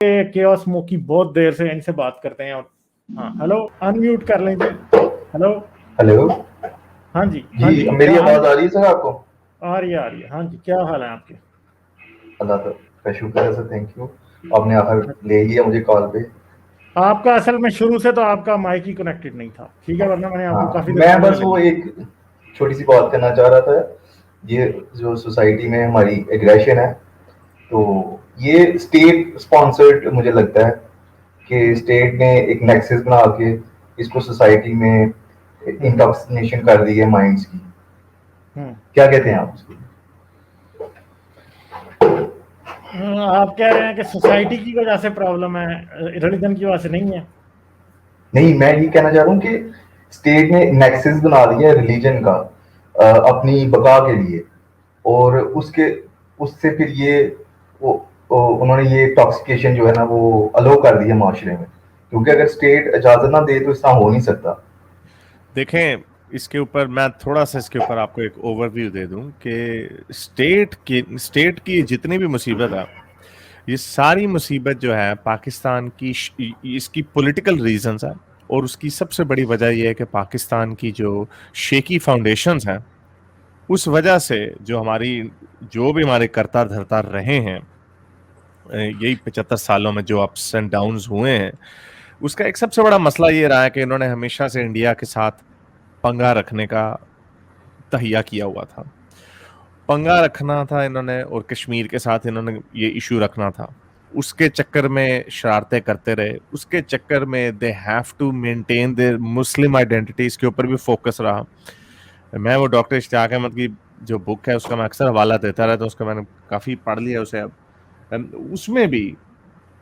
Chaos smoky बहुत देर से इनसे बात करते हैं और हाँ हेलो अनम्यूट कर लें जी हेलो हेलो हाँ जी हाँ जी, जी मेरी क्या हाल आवाज आ रही है सर आपको? आ रही है हाँ जी क्या हाल है आपके अल्लाह का शुक्र है सर, थैंक यू। आपने आखिर ले लिया मुझे कॉल पे। आपका असल में शुरू से तो आपका माइक ही कनेक्टेड नहीं था ठीक है वरना मैंने आपको हाँ, काफी मैं दफा बस वो लगी एक छोटी सी बात करना चाह रहा था। ये जो सोसाइटी में हमारी एग्रेशन है, तो ये स्टेट स्पॉन्सर्ड मुझे लगता है कि स्टेट ने एक नेक्सस बना के इसको सोसाइटी में इंटॉक्सिनेशन कर दी है माइंड्स की। हम्म क्या कहते हैं आप उसको? आप कह रहे हैं कि सोसाइटी की वजह से प्रॉब्लम है रिलीजन की वजह से नहीं है नहीं, मैं ये कहना चाह रहा हूँ कि स्टेट ने नेक्सस बना दिया है रिलीजन का अपनी बका के लिए, और उसके उससे फिर उन्होंने ये टॉक्सिकेशन जो है ना वो अलो कर दिया माशरे में, क्योंकि अगर स्टेट इजाजत ना दे तो ऐसा हो नहीं सकता। देखें, इसके ऊपर मैं थोड़ा सा इसके ऊपर आपको एक ओवरव्यू दे दूं कि स्टेट की जितनी भी मुसीबत है, ये सारी मुसीबत जो है पाकिस्तान की इसकी पॉलिटिकल रीजंस है। और उसकी सबसे बड़ी वजह यह है कि पाकिस्तान की जो शेकी फाउंडेशंस हैं, उस वजह से जो भी हमारे करता धरता रहे हैं, यही 75 सालों में जो अप्स एंड डाउन्स हुए हैं, उसका एक सबसे बड़ा मसला ये रहा है कि इन्होंने हमेशा से इंडिया के साथ पंगा रखने का तहिया किया हुआ था। पंगा रखना था इन्होंने, और कश्मीर के साथ इन्होंने ये इशू रखना था। उसके चक्कर में शरारतें करते रहे, उसके चक्कर में they have to maintain their Muslim identity, इसके ऊपर भी फोकस रहा। मैं वो डॉक्टर इश्तियाक अहमद की जो बुक है उसका मैं अक्सर हवाला देता रहता हूँ, उसका मैंने काफ़ी पढ़ लिया उसे। अब उसमें भी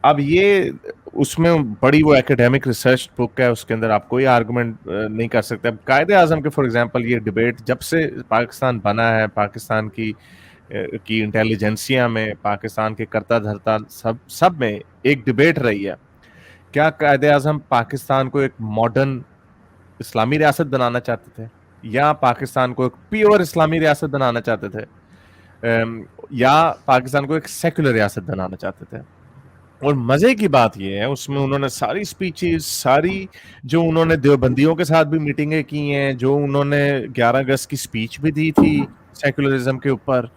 अब ये उसमें बड़ी वो एकेडमिक रिसर्च बुक है, उसके अंदर आप कोई आर्गुमेंट नहीं कर सकते। अब कायदे आजम के फॉर एग्जांपल ये डिबेट जब से पाकिस्तान बना है, पाकिस्तान की इंटेलिजेंसिया में, पाकिस्तान के करता धरता सब में एक डिबेट रही है, क्या कायदे आजम पाकिस्तान को एक मॉडर्न इस्लामी रियासत बनाना चाहते थे, या पाकिस्तान को एक प्योर इस्लामी रियासत बनाना चाहते थे, या पाकिस्तान को एक सेकुलर रियासत बनाना चाहते थे। और मजे की बात यह है, उसमें उन्होंने सारी स्पीचेस, सारी जो उन्होंने देवबंदियों के साथ भी मीटिंगें की हैं, जो उन्होंने 11 अगस्त की स्पीच भी दी थी सेकुलरिज्म के ऊपर,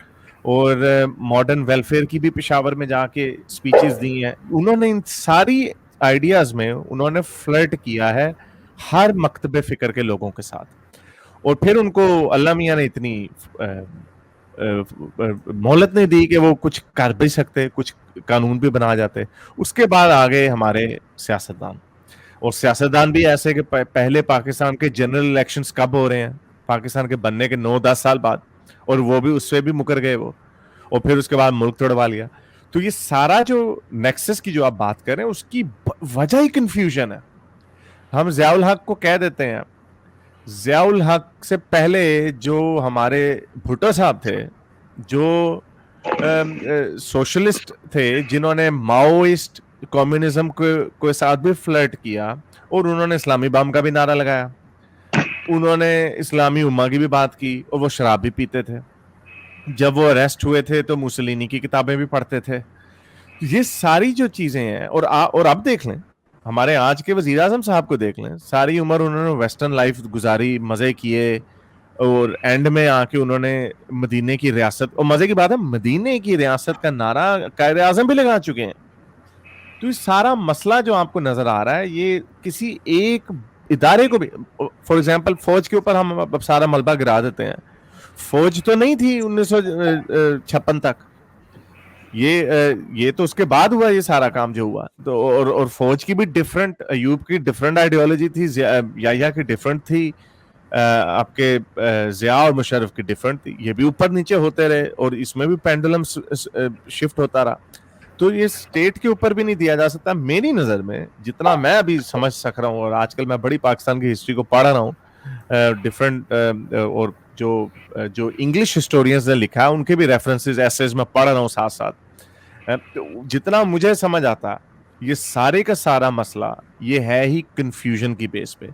और मॉडर्न वेलफेयर की भी पेशावर में जाके स्पीचेस दी हैं, उन्होंने इन सारी आइडियाज में उन्होंने फ्लर्ट किया है हर मकतबे फिक्र के लोगों के साथ। और फिर उनको अल्लाह मियाँ ने इतनी मोहलत नहीं दी कि वो कुछ कर भी सकते, कुछ कानून भी बना जाते। उसके बाद आ गए हमारे सियासतदान, और सियासतदान भी ऐसे कि पहले पाकिस्तान के जनरल इलेक्शंस कब हो रहे हैं, पाकिस्तान के बनने के 9-10 साल बाद, और वो भी उससे भी मुकर गए वो, और फिर उसके बाद मुल्क तोड़वा लिया। तो ये सारा जो नेक्सस की जो आप बात कर रहे हैं, उसकी वजह ही कंफ्यूजन है। हम ज़ियाउल हक को कह देते हैं, ज़ियाउल हक से पहले जो हमारे भुट्टो साहब थे, जो सोशलिस्ट थे, जिन्होंने माओइस्ट कम्युनिज्म को साथ भी फ्लर्ट किया, और उन्होंने इस्लामी बम का भी नारा लगाया, उन्होंने इस्लामी उम्मा की भी बात की, और वो शराब भी पीते थे। जब वो अरेस्ट हुए थे तो मुसलिनी की किताबें भी पढ़ते थे। ये सारी जो चीजें हैं, और अब देख लें हमारे आज के वजीर आजम साहब को देख लें, सारी उम्र उन्होंने वेस्टर्न लाइफ गुजारी, मजे किए, और एंड में आके उन्होंने मदीने की रियासत, और मजे की बात है मदीने की रियासत का नारा कायदे आजम भी लगा चुके हैं। तो ये सारा मसला जो आपको नजर आ रहा है, ये किसी एक इदारे को भी, फॉर एग्जाम्पल फौज के ऊपर हम अब सारा मलबा गिरा देते हैं। फौज तो नहीं थी 1956 तक, ये तो उसके बाद हुआ ये सारा काम जो हुआ। तो और फौज की भी डिफरेंट, अयूब की डिफरेंट आइडियोलॉजी थी, याहिया की डिफरेंट थी, आपके जिया और मुशर्रफ की डिफरेंट थी। ये भी ऊपर नीचे होते रहे, और इसमें भी पेंडुलम शिफ्ट होता रहा। तो ये स्टेट के ऊपर भी नहीं दिया जा सकता। मेरी नजर में जितना मैं अभी समझ सक रहा हूँ, और आजकल मैं बड़ी पाकिस्तान की हिस्ट्री को पढ़ रहा हूँ, डिफरेंट और जो इंग्लिश हिस्टोरियंस ने लिखा है उनके भी रेफरेंसेस एसेज में पढ़ रहा हूँ साथ साथ। तो जितना मुझे समझ आता, ये सारे का सारा मसला ये है ही कंफ्यूजन की बेस पे।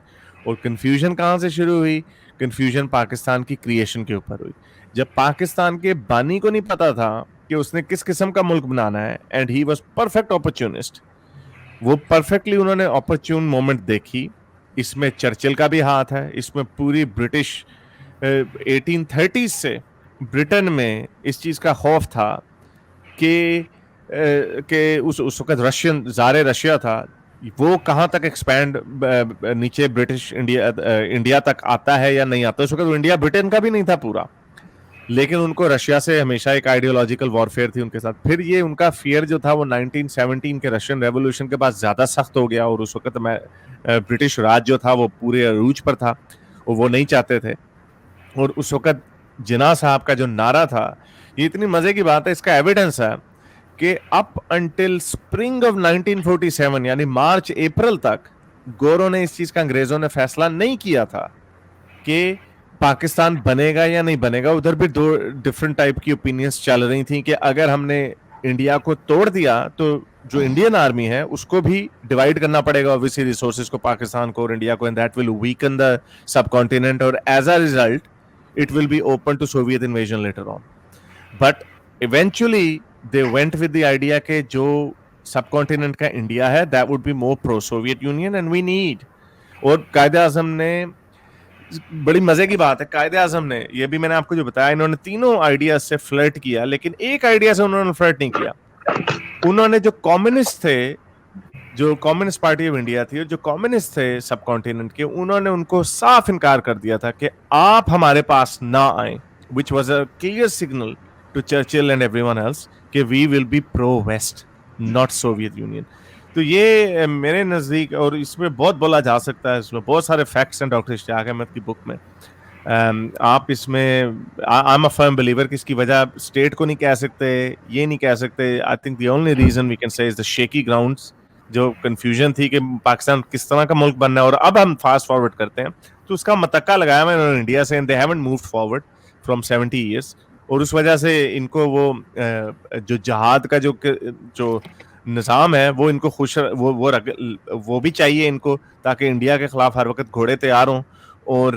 और कंफ्यूजन कहाँ से शुरू हुई? कंफ्यूजन पाकिस्तान की क्रिएशन के ऊपर हुई। जब पाकिस्तान के बानी को नहीं पता था कि उसने किस किस्म का मुल्क बनाना है, and he was perfect opportunist. वो परफेक्टली उन्होंने अपॉर्चुन मोमेंट देखी। इसमें चर्चिल का भी हाथ है, इसमें पूरी ब्रिटिश 1830 से ब्रिटेन में इस चीज का खौफ था कि उस वक्त रशियन ज़ारे रशिया था, वो कहाँ तक एक्सपैंड नीचे ब्रिटिश इंडिया तक आता है या नहीं आता। उस वक्त इंडिया ब्रिटेन का भी नहीं था पूरा, लेकिन उनको रशिया से हमेशा एक आइडियोलॉजिकल वॉरफेयर थी उनके साथ। फिर ये उनका फियर जो था वो 1917 के रशियन रेवोल्यूशन के बाद ज्यादा सख्त हो गया, और उस वक्त ब्रिटिश राज जो था वो पूरे अरूज पर था, और वो नहीं चाहते थे। और उस वक्त जिन्ना साहब का जो नारा था, ये इतनी मजे की बात है, इसका एविडेंस है कि अप अंटिल स्प्रिंग ऑफ 1947 यानी मार्च अप्रैल तक गोरों ने इस चीज का, अंग्रेजों ने फैसला नहीं किया था कि पाकिस्तान बनेगा या नहीं बनेगा। उधर भी दो डिफरेंट टाइप की ओपिनियंस चल रही थी कि अगर हमने इंडिया को तोड़ दिया तो जो इंडियन आर्मी है उसको भी डिवाइड करना पड़ेगा ऑब्वियसली रिसोर्सेज को, पाकिस्तान को और इंडिया को, and that will weaken the subcontinent, और as a result it will be open to Soviet invasion later on. But eventually they went with the idea कि जो subcontinent का इंडिया है that would be more pro-Soviet Union and we need. और कायदे-आज़म ने, बड़ी मजे की बात है, कायदे-आज़म ने, ये भी मैंने आपको जो बताया, इन्होंने तीनों आइडियाज से फ्लर्ट किया, लेकिन एक आइडिया से उन्होंने फ्लर्ट नहीं किया। उन्होंने जो कम्युनिस्ट थे, जो कम्युनिस्ट पार्टी ऑफ इंडिया थी और जो कम्युनिस्ट थे सब कॉन्टिनेंट के, उन्होंने उनको साफ इनकार कर दिया था कि आप हमारे पास ना आए, which was a clear signal to Churchill and everyone else कि we will be pro-West, not Soviet Union। तो ये मेरे नज़दीक, और इसमें बहुत बोला जा सकता है, इसमें बहुत सारे फैक्ट्स हैं डॉक्टर इश्तियाक अहमद की बुक में। आप इसमें, I am a firm believer कि इसकी वजह स्टेट को नहीं कह सकते, ये नहीं कह सकते। I think the only reason we can say is the shaky grounds, जो कंफ्यूजन थी कि पाकिस्तान किस तरह का मुल्क बनना है। और अब हम फास्ट फॉरवर्ड करते हैं तो उसका मतक्का लगाया हुआ है इंडिया से, and they haven't moved forward from 70 years. और उस वजह से इनको वो जो जहाद का जो निज़ाम है वो इनको खुश, वो भी चाहिए इनको, ताकि इंडिया के खिलाफ हर वक्त घोड़े तैयार हों। और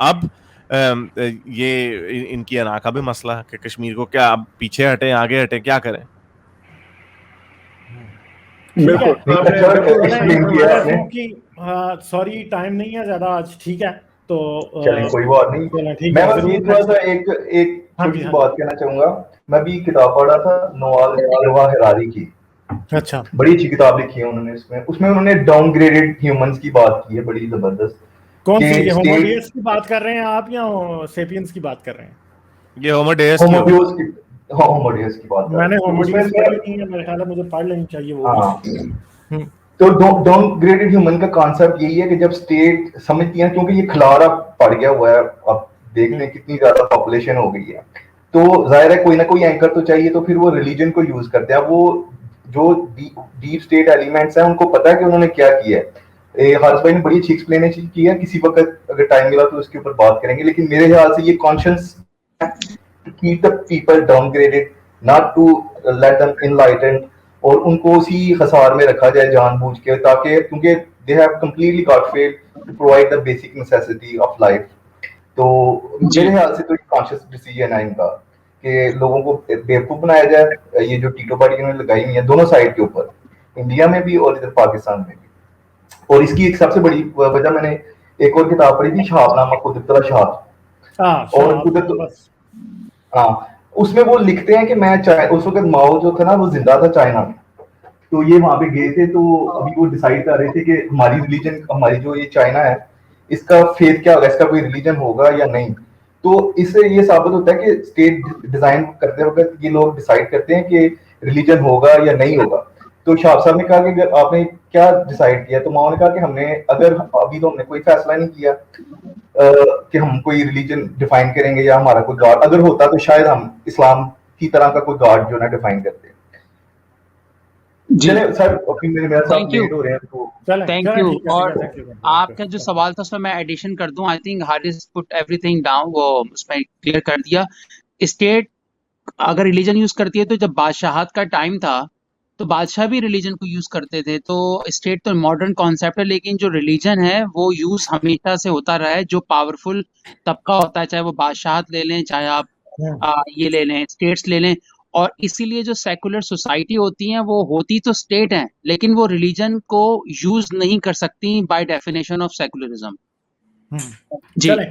अब ये इनकी अना का भी मसला है कि कश्मीर को क्या अब पीछे हटें, आगे हटें, क्या करें। सॉरी टाइम नहीं है ज्यादा आज, ठीक है तो चलिए कोई बात नहीं। मैं बस ये थोड़ा सा एक छोटी सी बात कहना चाहूंगा। मैं भी किताब पढ़ा था नोवाल हरारी की, अच्छा, बड़ी अच्छी किताब लिखी है उन्होंने। उसमें उन्होंने डाउनग्रेडेड ह्यूमंस की बात की है, बड़ी जबरदस्त। कौन सी, होमो डेयस की बात कर रहे हैं आप या सेपियंस की बात कर रहे हैं? ये होमो डेयस की बात, मैंने होमो डेयस पढ़ी नहीं है, मेरे ख्याल है मुझे पढ़ लेनी चाहिए वो। हाँ। तो डाउनग्रेडेड ह्यूमन का कॉन्सेप्ट यही है कि जब स्टेट समझती है, क्योंकि ये खलारा पड़ गया हुआ है, अब देखने कितनी ज्यादा पॉपुलेशन हो गई है, तो जाहिर है कोई ना कोई एंकर तो चाहिए, तो फिर वो रिलीजन को यूज करते हैं। वो जो डीप स्टेट एलिमेंट्स हैं उनको पता है कि उन्होंने क्या किया है। हारिस भाई ने बड़ी अच्छी एक्सप्लेनेशन की है, किसी वक्त अगर टाइम मिला तो उसके ऊपर बात करेंगे। लेकिन मेरे ख्याल से ये conscious to keep the people downgraded, not to let them enlightened, और उनको उसी खसार में रखा जाए जानबूझ के, ताकि क्योंकि they have completely got failed to provide the basic necessity of life। तो मेरे ख्याल से तो कॉन्शियस डिसीजन है इनका कि लोगों को बेवकूफ बनाया जाए। ये जो टीटो पार्टी इन्होंने लगाई हुई है दोनों साइड के ऊपर, इंडिया में भी और इधर पाकिस्तान में भी। और इसकी एक सबसे बड़ी वजह, मैंने एक और किताब पढ़ी थी, शाहनामा कुदरतुल्लाह शाह, और हाँ, उसमें वो लिखते हैं कि मैं उस वक्त माओ जो था ना वो जिंदा था चाइना में, तो ये वहां पे गए थे, तो अभी वो डिसाइड कर रहे थे कि हमारी रिलीजन, हमारी जो ये चाइना है इसका फेथ क्या होगा, इसका कोई रिलीजन होगा या नहीं। तो इससे ये साबित होता है कि स्टेट डिजाइन करते वक्त ये लोग डिसाइड करते हैं कि रिलीजन होगा या नहीं होगा। तो शाह साहब ने कहा कि आपने क्या डिसाइड किया, तो माओ ने कहा कि हमने अभी तो हमने कोई फैसला नहीं किया कि हम कोई रिलीजन डिफाइन करेंगे या हमारा कोई गॉड अगर होता तो शायद हम इस्लाम की तरह का कोई गॉड जो ना डिफाइन करते। चलिए सर, ओपिनियन मेरा साथ लेट हो रहे हैं तो थैंक यू। और आपका जो सवाल था उसमें मैं एडिशन कर दूं, I think Haris put everything down, वो उसमें क्लियर कर दिया। स्टेट अगर रिलीजन यूज करती है तो जब बादशाहत का टाइम था तो बादशाह भी रिलीजन को यूज करते थे। तो स्टेट तो मॉडर्न कॉन्सेप्ट है, लेकिन जो रिलीजन है वो यूज हमेशा से होता रहा है। जो पावरफुल तबका होता है, चाहे वो बादशाहत ले लें, चाहे आप یہ لے لیں، اسٹیٹس لے لیں، اور اسی لیے جو سیکولر سوسائٹی ہوتی ہیں وہ ہوتی تو اسٹیٹ ہیں لیکن وہ ریلیجن کو یوز نہیں کر سکتی بائی ڈیفینیشن آف سیکولرزم. جی چلیں